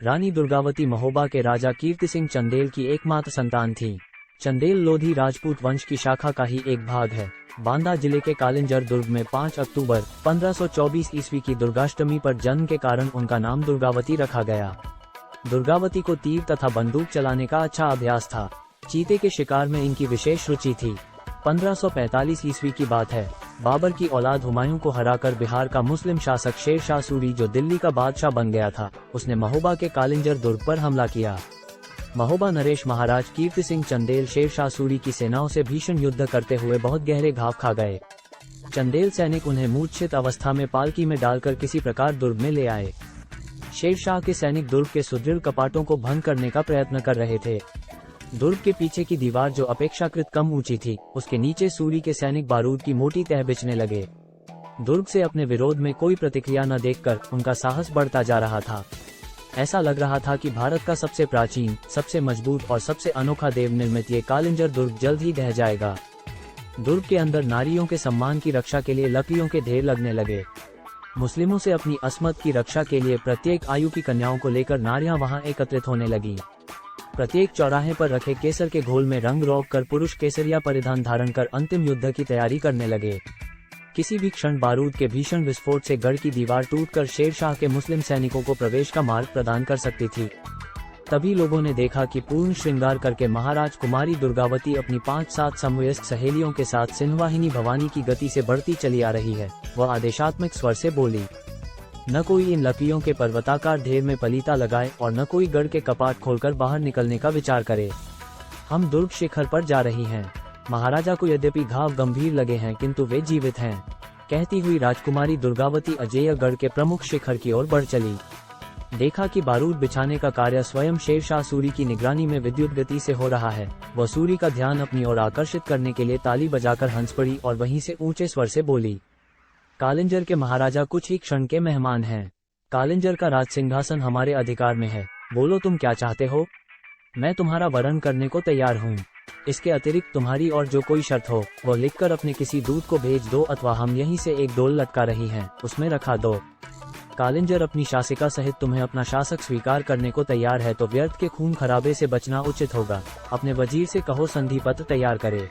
रानी दुर्गावती महोबा के राजा कीर्ति सिंह चंदेल की एकमात्र संतान थी। चंदेल लोधी राजपूत वंश की शाखा का ही एक भाग है। बांदा जिले के कालिंजर दुर्ग में 5 अक्टूबर 1524 ईस्वी की दुर्गाष्टमी पर जन्म के कारण उनका नाम दुर्गावती रखा गया। दुर्गावती को तीर तथा बंदूक चलाने का अच्छा अभ्यास था। चीते के शिकार में इनकी विशेष रुचि थी। 1545 ईस्वी की बात है। बाबर की औलाद हुमायूं को हराकर बिहार का मुस्लिम शासक शेर शाह सूरी, जो दिल्ली का बादशाह बन गया था, उसने महोबा के कालिंजर दुर्ग पर हमला किया। महोबा नरेश महाराज कीर्ति सिंह चंदेल शेर शाह सूरी की सेनाओं से भीषण युद्ध करते हुए बहुत गहरे घाव खा गए। चंदेल सैनिक उन्हें मूर्छित अवस्था में पालकी में डालकर किसी प्रकार दुर्ग में ले आए। शेर शाह के सैनिक दुर्ग के सुदृढ़ कपाटों को भंग करने का प्रयत्न कर रहे थे। दुर्ग के पीछे की दीवार, जो अपेक्षाकृत कम ऊंची थी, उसके नीचे सूरी के सैनिक बारूद की मोटी तह बिछने लगे। दुर्ग से अपने विरोध में कोई प्रतिक्रिया न देखकर उनका साहस बढ़ता जा रहा था। ऐसा लग रहा था कि भारत का सबसे प्राचीन, सबसे मजबूत और सबसे अनोखा देव निर्मित ये कालिंजर दुर्ग जल्द ही ढह जाएगा। दुर्ग के अंदर नारियों के सम्मान की रक्षा के लिए लकड़ियों के ढेर लगने लगे। मुस्लिमों से अपनी अस्मत की रक्षा के लिए प्रत्येक आयु की कन्याओं को लेकर नारियां वहां एकत्रित होने लगी। प्रत्येक चौराहे पर रखे केसर के घोल में रंग रोक कर पुरुष केसरिया परिधान धारण कर अंतिम युद्ध की तैयारी करने लगे। किसी भी क्षण बारूद के भीषण विस्फोट से गढ़ की दीवार टूटकर शेर शाह के मुस्लिम सैनिकों को प्रवेश का मार्ग प्रदान कर सकती थी। तभी लोगों ने देखा कि पूर्ण श्रृंगार करके महाराज कुमारी दुर्गावती अपनी 5-7 समवयस्क सहेलियों के साथ सिंहवाहिनी भवानी की गति से बढ़ती चली आ रही है। वह आदेशात्मक स्वर से बोली, न कोई इन लकड़ियों के पर्वताकार ढेर में पलीता लगाए और न कोई गढ़ के कपाट खोलकर बाहर निकलने का विचार करे। हम दुर्ग शिखर पर जा रही हैं। महाराजा को यद्यपि घाव गंभीर लगे हैं, किंतु वे जीवित हैं। कहती हुई राजकुमारी दुर्गावती अजेयगढ़ के प्रमुख शिखर की ओर बढ़ चली। देखा कि बारूद बिछाने का कार्य स्वयं शेर शाह सूरी की निगरानी में विद्युत गति से हो रहा है। वह सूरी का ध्यान अपनी ओर आकर्षित करने के लिए ताली बजाकर हंस पड़ी और वहीं से ऊंचे स्वर से बोली, कालिंजर के महाराजा कुछ ही क्षण के मेहमान हैं। कालिंजर का राज सिंहासन हमारे अधिकार में है। बोलो तुम क्या चाहते हो? मैं तुम्हारा वरण करने को तैयार हूँ। इसके अतिरिक्त तुम्हारी और जो कोई शर्त हो वो लिखकर अपने किसी दूत को भेज दो, अथवा हम यहीं से एक डोल लटका रही हैं, उसमें रखा दो। कालिंजर अपनी शासिका सहित तुम्हें अपना शासक स्वीकार करने को तैयार है तो व्यर्थ के खून खराबे से बचना उचित होगा। अपने वजीर से कहो संधि पत्र तैयार करे।